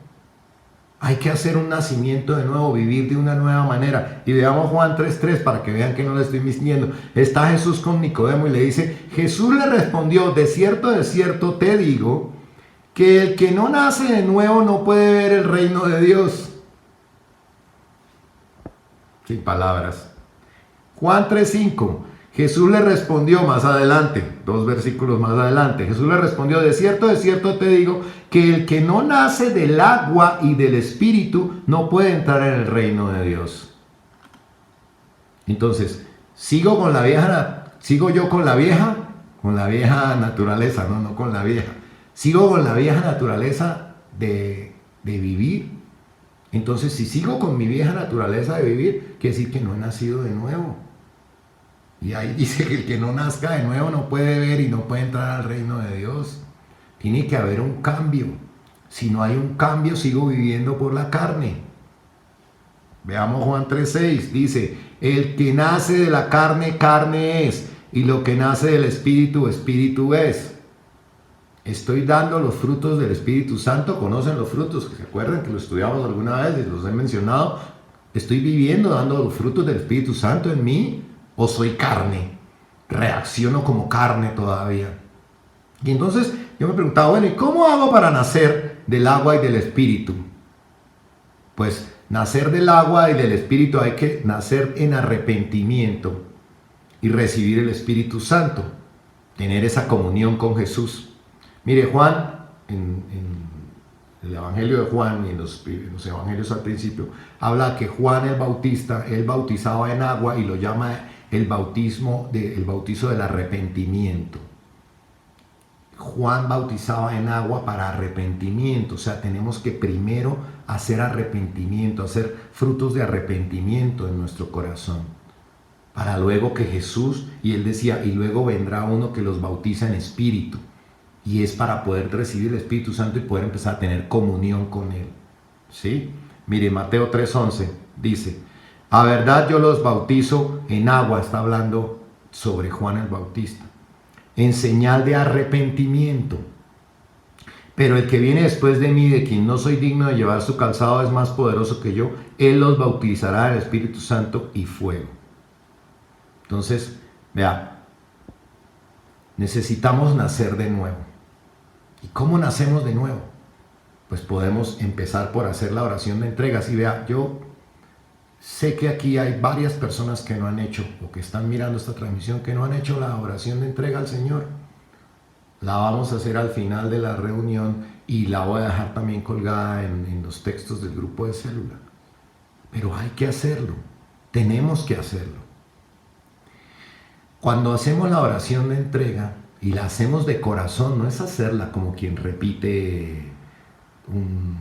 Hay que hacer un nacimiento de nuevo, vivir de una nueva manera. Y veamos Juan 3:3 para que vean que no le estoy mintiendo. Está Jesús con Nicodemo y le dice, Jesús le respondió, de cierto te digo, que el que no nace de nuevo no puede ver el reino de Dios. Sin palabras. Juan 3:5. Jesús le respondió más adelante, 2 versículos más adelante. Jesús le respondió, de cierto te digo, que el que no nace del agua y del espíritu no puede entrar en el reino de Dios. Entonces, sigo yo con la vieja naturaleza, no con la vieja. Sigo con la vieja naturaleza de vivir. Entonces, si sigo con mi vieja naturaleza de vivir, quiere decir que no he nacido de nuevo. Y ahí dice que el que no nazca de nuevo no puede ver y no puede entrar al reino de Dios. Tiene que haber un cambio. Si no hay un cambio, sigo viviendo por la carne. Veamos Juan 3:6. Dice, el que nace de la carne, carne es. Y lo que nace del Espíritu, Espíritu es. Estoy dando los frutos del Espíritu Santo. ¿Conocen los frutos? ¿Se acuerdan que lo estudiamos alguna vez y los he mencionado? ¿Estoy viviendo dando los frutos del Espíritu Santo en mí? ¿O soy carne? Reacciono como carne todavía. Y entonces yo me preguntaba, bueno, ¿y cómo hago para nacer del agua y del Espíritu? Pues nacer del agua y del Espíritu hay que nacer en arrepentimiento y recibir el Espíritu Santo, tener esa comunión con Jesús. Mire, Juan, en el Evangelio de Juan y en los evangelios al principio, habla que Juan el Bautista, él bautizaba en agua y lo llama el bautizo del arrepentimiento. Juan bautizaba en agua para arrepentimiento, o sea, tenemos que primero hacer arrepentimiento, hacer frutos de arrepentimiento en nuestro corazón, para luego que Jesús, y él decía, y luego vendrá uno que los bautiza en espíritu, y es para poder recibir el Espíritu Santo y poder empezar a tener comunión con él, ¿sí? Mire, Mateo 3:11 dice, a verdad yo los bautizo en agua, está hablando sobre Juan el Bautista, en señal de arrepentimiento. Pero el que viene después de mí, de quien no soy digno de llevar su calzado, es más poderoso que yo. Él los bautizará en el Espíritu Santo y fuego. Entonces, vea, necesitamos nacer de nuevo. ¿Y cómo nacemos de nuevo? Pues podemos empezar por hacer la oración de entregas. Y vea, yo sé que aquí hay varias personas que no han hecho, o que están mirando esta transmisión, que no han hecho la oración de entrega al Señor. La vamos a hacer al final de la reunión y la voy a dejar también colgada en los textos del grupo de célula. Pero hay que hacerlo, tenemos que hacerlo. Cuando hacemos la oración de entrega, y la hacemos de corazón, no es hacerla como quien repite un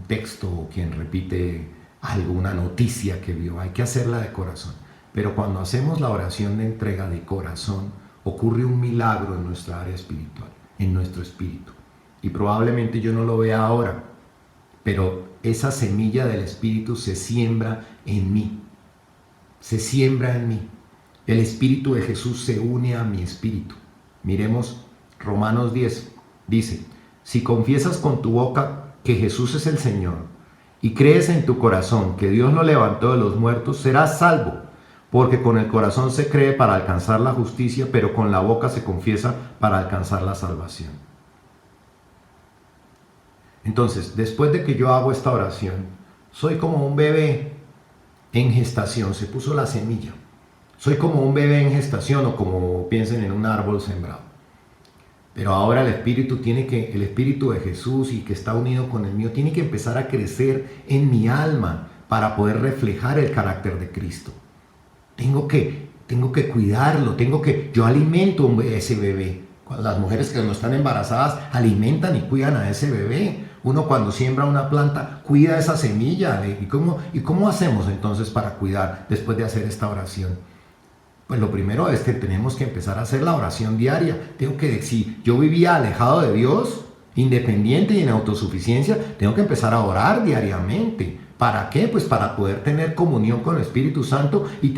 texto o quien repite alguna noticia que vio, hay que hacerla de corazón. Pero cuando hacemos la oración de entrega de corazón, ocurre un milagro en nuestra área espiritual, en nuestro espíritu. Y probablemente yo no lo vea ahora, pero esa semilla del espíritu se siembra en mí. Se siembra en mí. El espíritu de Jesús se une a mi espíritu. Miremos Romanos 10. Dice, si confiesas con tu boca que Jesús es el Señor y crees en tu corazón que Dios lo levantó de los muertos, serás salvo. Porque con el corazón se cree para alcanzar la justicia, pero con la boca se confiesa para alcanzar la salvación. Entonces, después de que yo hago esta oración, soy como un bebé en gestación, se puso la semilla. Soy como un bebé en gestación, o como piensen en un árbol sembrado. Pero ahora el espíritu de Jesús, y que está unido con el mío, tiene que empezar a crecer en mi alma para poder reflejar el carácter de Cristo. Tengo que cuidarlo, yo alimento a ese bebé. Las mujeres que no están embarazadas alimentan y cuidan a ese bebé. Uno cuando siembra una planta, cuida esa semilla. ¿Y cómo hacemos entonces para cuidar después de hacer esta oración? Pues lo primero es que tenemos que empezar a hacer la oración diaria. Si yo vivía alejado de Dios, independiente y en autosuficiencia, tengo que empezar a orar diariamente. ¿Para qué? Pues para poder tener comunión con el Espíritu Santo y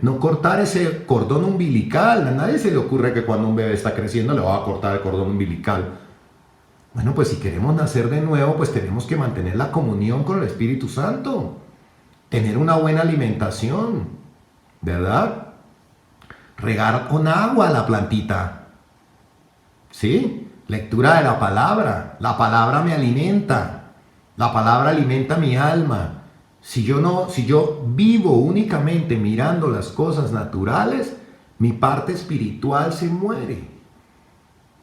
no cortar ese cordón umbilical. A nadie se le ocurre que cuando un bebé está creciendo le va a cortar el cordón umbilical. Bueno, pues si queremos nacer de nuevo, pues tenemos que mantener la comunión con el Espíritu Santo. Tener una buena alimentación, ¿verdad? Regar con agua la plantita. ¿Sí? Lectura de la palabra me alimenta. La palabra alimenta mi alma. Si yo vivo únicamente mirando las cosas naturales, mi parte espiritual se muere.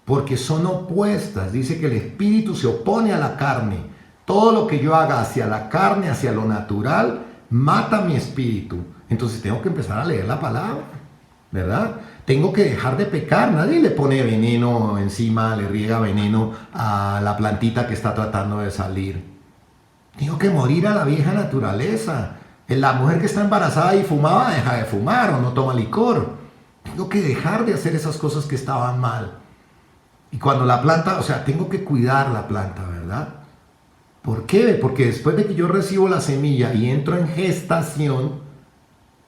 Porque son opuestas. Dice que el espíritu se opone a la carne. Todo lo que yo haga hacia la carne, hacia lo natural, mata mi espíritu. Entonces tengo que empezar a leer la palabra, ¿verdad? Tengo que dejar de pecar. Nadie le pone veneno encima, le riega veneno a la plantita que está tratando de salir. Tengo que morir a la vieja naturaleza. La mujer que está embarazada y fumaba, deja de fumar o no toma licor. Tengo que dejar de hacer esas cosas que estaban mal. Y cuando la planta, tengo que cuidar la planta, ¿verdad? ¿Por qué? Porque después de que yo recibo la semilla y entro en gestación,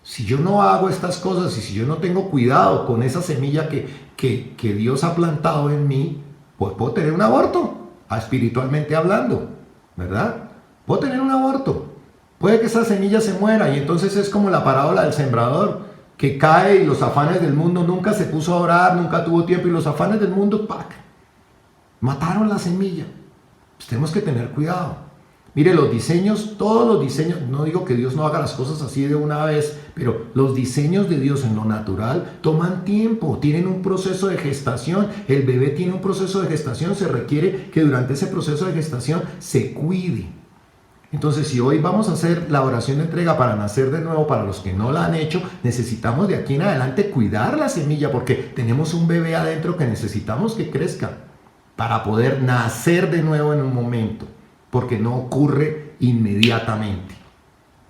si yo no hago estas cosas y si yo no tengo cuidado con esa semilla que Dios ha plantado en mí, pues puedo tener un aborto, espiritualmente hablando, ¿verdad? Puedo tener un aborto. Puede que esa semilla se muera y entonces es como la parábola del sembrador, que cae y los afanes del mundo, nunca se puso a orar, nunca tuvo tiempo y los afanes del mundo, ¡pac!, mataron la semilla. Pues tenemos que tener cuidado. Mire, los diseños, todos los diseños, no digo que Dios no haga las cosas así de una vez, pero los diseños de Dios en lo natural toman tiempo, tienen un proceso de gestación. El bebé tiene un proceso de gestación, se requiere que durante ese proceso de gestación se cuide. Entonces, si hoy vamos a hacer la oración de entrega para nacer de nuevo, para los que no la han hecho, necesitamos de aquí en adelante cuidar la semilla, porque tenemos un bebé adentro que necesitamos que crezca para poder nacer de nuevo en un momento, porque no ocurre inmediatamente.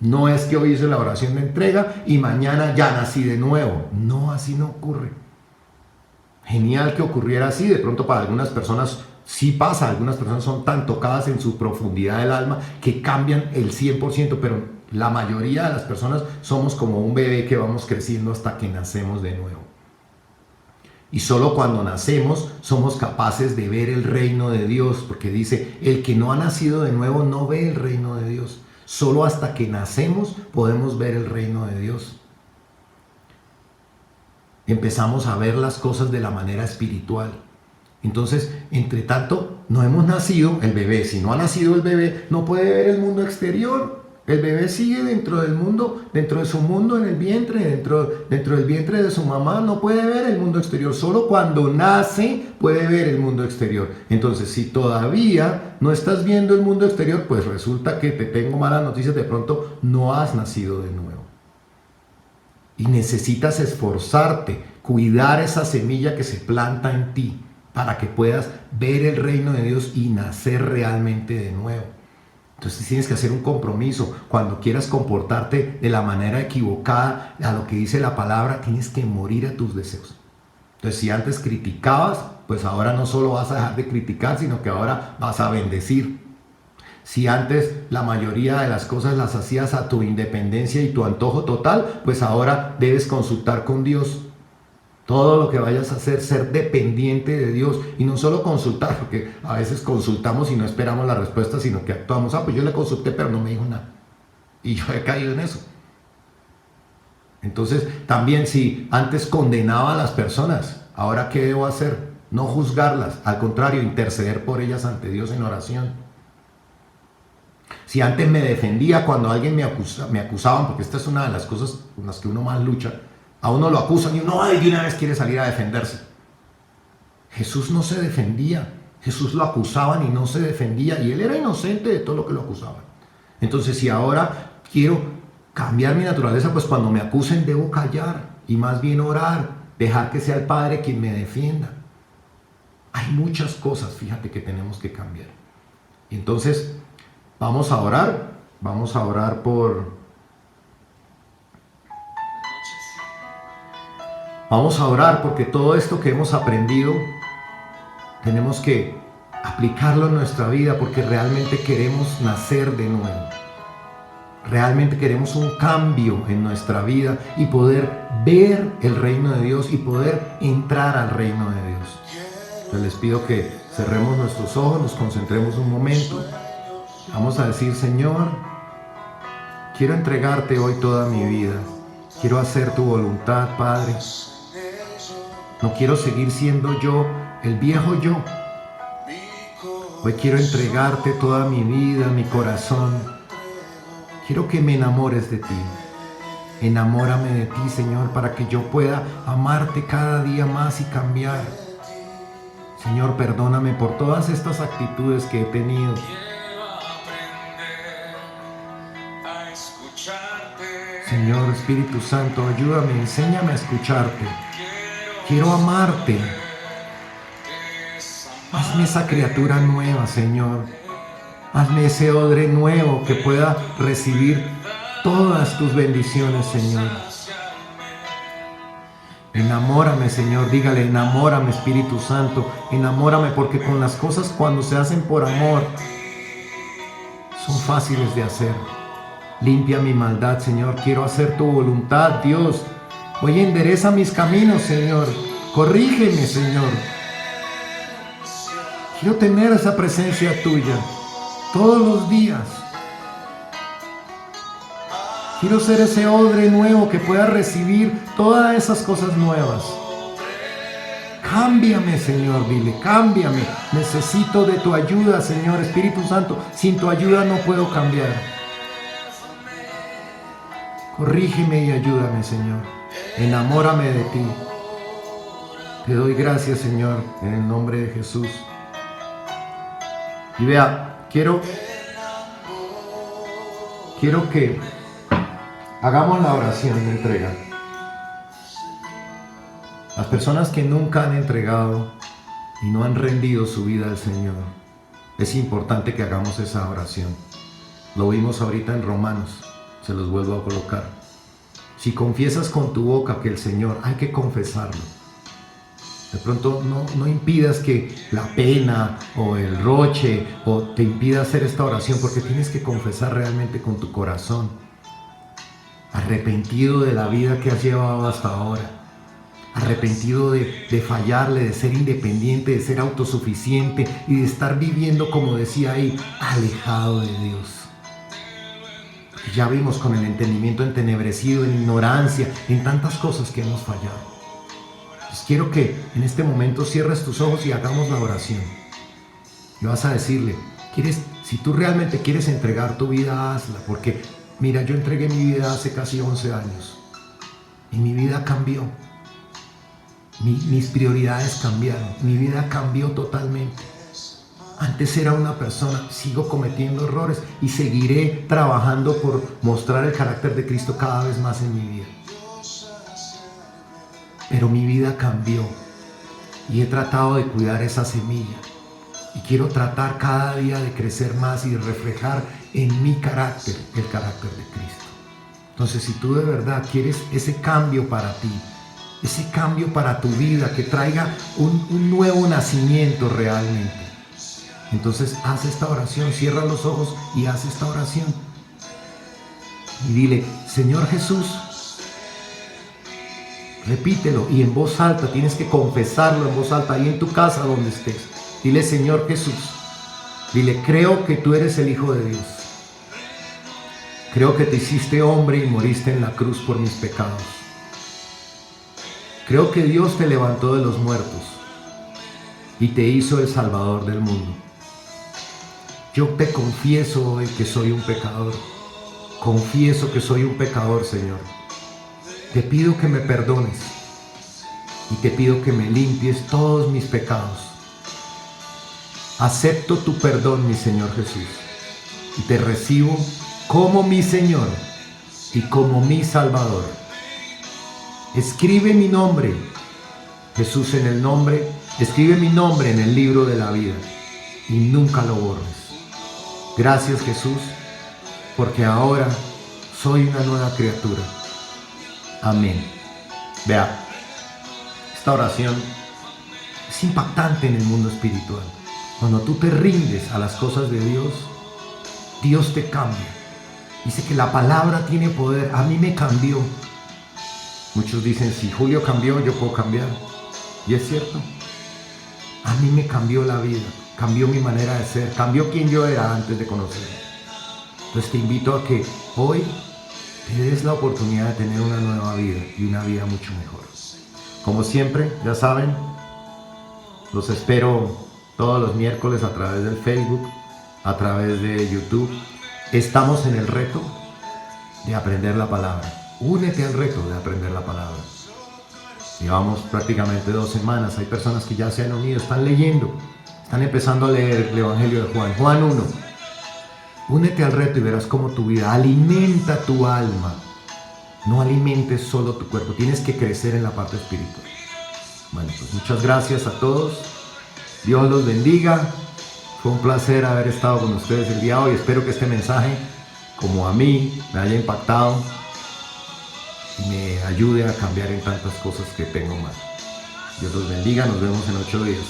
No es que hoy hice la oración de entrega y mañana ya nací de nuevo. No, así no ocurre. Genial que ocurriera así, de pronto para algunas personas sí pasa, algunas personas son tan tocadas en su profundidad del alma que cambian el 100%, pero la mayoría de las personas somos como un bebé que vamos creciendo hasta que nacemos de nuevo. Y solo cuando nacemos somos capaces de ver el reino de Dios, porque dice, el que no ha nacido de nuevo no ve el reino de Dios. Solo hasta que nacemos podemos ver el reino de Dios. Empezamos a ver las cosas de la manera espiritual. Entonces, entre tanto, no hemos nacido, el bebé, si no ha nacido el bebé, no puede ver el mundo exterior. El bebé sigue dentro del mundo, dentro de su mundo en el vientre, dentro del vientre de su mamá, no puede ver el mundo exterior. Solo cuando nace puede ver el mundo exterior. Entonces, si todavía no estás viendo el mundo exterior, pues resulta que te tengo malas noticias, de pronto no has nacido de nuevo. Y necesitas esforzarte, cuidar esa semilla que se planta en ti, para que puedas ver el reino de Dios y nacer realmente de nuevo. Entonces tienes que hacer un compromiso. Cuando quieras comportarte de la manera equivocada a lo que dice la palabra, tienes que morir a tus deseos. Entonces, si antes criticabas, pues ahora no solo vas a dejar de criticar, sino que ahora vas a bendecir. Si antes la mayoría de las cosas las hacías a tu independencia y tu antojo total, pues ahora debes consultar con Dios. Todo lo que vayas a hacer, ser dependiente de Dios y no solo consultar, porque a veces consultamos y no esperamos la respuesta, sino que actuamos. Pues yo le consulté, pero no me dijo nada. Y yo he caído en eso. Entonces, también si antes condenaba a las personas, ¿ahora qué debo hacer? No juzgarlas, al contrario, interceder por ellas ante Dios en oración. Si antes me defendía cuando alguien me acusaban, porque esta es una de las cosas con las que uno más lucha, a uno lo acusan y uno de una vez quiere salir a defenderse. Jesús no se defendía, Jesús lo acusaban y no se defendía, y él era inocente de todo lo que lo acusaban. Entonces, si ahora quiero cambiar mi naturaleza, pues cuando me acusen debo callar y más bien orar, dejar que sea el Padre quien me defienda. Hay muchas cosas, fíjate, que tenemos que cambiar. Entonces, vamos a orar por... Vamos a orar porque todo esto que hemos aprendido tenemos que aplicarlo en nuestra vida, porque realmente queremos nacer de nuevo. Realmente queremos un cambio en nuestra vida y poder ver el reino de Dios y poder entrar al reino de Dios. Entonces les pido que cerremos nuestros ojos, nos concentremos un momento. Vamos a decir: Señor, quiero entregarte hoy toda mi vida. Quiero hacer tu voluntad, Padre. No quiero seguir siendo yo, el viejo yo. Hoy quiero entregarte toda mi vida, mi corazón. Quiero que me enamores de ti. Enamórame de ti, Señor, para que yo pueda amarte cada día más y cambiar. Señor, perdóname por todas estas actitudes que he tenido. Señor, Espíritu Santo, ayúdame, enséñame a escucharte. Quiero amarte. Hazme esa criatura nueva, Señor. Hazme ese odre nuevo que pueda recibir todas tus bendiciones, Señor. Enamórame, Señor. Dígale: enamórame, Espíritu Santo. Enamórame, porque con las cosas, cuando se hacen por amor, son fáciles de hacer. Limpia mi maldad, Señor. Quiero hacer tu voluntad, Dios. Hoy endereza mis caminos, Señor. Corrígeme, Señor. Quiero tener esa presencia tuya todos los días. Quiero ser ese odre nuevo que pueda recibir todas esas cosas nuevas. Cámbiame, Señor, dile, cámbiame. Necesito de tu ayuda, Señor. Espíritu Santo, sin tu ayuda no puedo cambiar. Corrígeme y ayúdame, Señor. Enamórame de ti. Te doy gracias, Señor, en el nombre de Jesús. Y vea, quiero que hagamos la oración de entrega. Las personas que nunca han entregado y no han rendido su vida al Señor, es importante que hagamos esa oración. Lo vimos ahorita en Romanos, se los vuelvo a colocar. Si confiesas con tu boca que el Señor, hay que confesarlo. De pronto no impidas que la pena o el roche o te impida hacer esta oración, porque tienes que confesar realmente con tu corazón, arrepentido de la vida que has llevado hasta ahora, arrepentido de fallarle, de ser independiente, de ser autosuficiente y de estar viviendo, como decía ahí, alejado de Dios. Ya vimos con el entendimiento entenebrecido, en ignorancia, en tantas cosas que hemos fallado. Pues quiero que en este momento cierres tus ojos y hagamos la oración. Y vas a decirle, si tú realmente quieres entregar tu vida, hazla. Porque mira, yo entregué mi vida hace casi 11 años. Y mi vida cambió. Mis prioridades cambiaron. Mi vida cambió totalmente. Antes era una persona, sigo cometiendo errores y seguiré trabajando por mostrar el carácter de Cristo cada vez más en mi vida. Pero mi vida cambió y he tratado de cuidar esa semilla y quiero tratar cada día de crecer más y de reflejar en mi carácter el carácter de Cristo. Entonces, si tú de verdad quieres ese cambio para ti, ese cambio para tu vida que traiga un nuevo nacimiento realmente, entonces haz esta oración, cierra los ojos y haz esta oración y dile, Señor Jesús, repítelo y en voz alta, tienes que confesarlo en voz alta, ahí en tu casa donde estés. Dile, Señor Jesús, dile, creo que tú eres el Hijo de Dios. Creo que te hiciste hombre y moriste en la cruz por mis pecados. Creo que Dios te levantó de los muertos y te hizo el Salvador del mundo. Yo te confieso hoy que soy un pecador. Confieso que soy un pecador, Señor. Te pido que me perdones y te pido que me limpies todos mis pecados. Acepto tu perdón, mi Señor Jesús, y te recibo como mi Señor y como mi Salvador. Escribe mi nombre, Jesús, escribe mi nombre en el libro de la vida y nunca lo borres. Gracias, Jesús, porque ahora soy una nueva criatura. Amén. Vea, esta oración es impactante en el mundo espiritual. Cuando tú te rindes a las cosas de Dios, Dios te cambia. Dice que la palabra tiene poder. A mí me cambió. Muchos dicen, si Julio cambió, yo puedo cambiar. Y es cierto. A mí me cambió la vida. Cambió mi manera de ser. Cambió quién yo era antes de conocerlo. Entonces te invito a que hoy te des la oportunidad de tener una nueva vida y una vida mucho mejor. Como siempre, ya saben, los espero todos los miércoles a través del Facebook, a través de YouTube. Estamos en el reto de aprender la palabra. Únete al reto de aprender la palabra. Llevamos prácticamente 2 semanas. Hay personas que ya se han unido, están leyendo, están empezando a leer el Evangelio de Juan, Juan 1. Únete al reto y verás cómo tu vida alimenta tu alma. No alimentes solo tu cuerpo, tienes que crecer en la parte espiritual. Bueno, pues muchas gracias a todos. Dios los bendiga. Fue un placer haber estado con ustedes el día de hoy. Espero que este mensaje, como a mí, me haya impactado y me ayude a cambiar en tantas cosas que tengo mal. Dios los bendiga. Nos vemos en 8 días.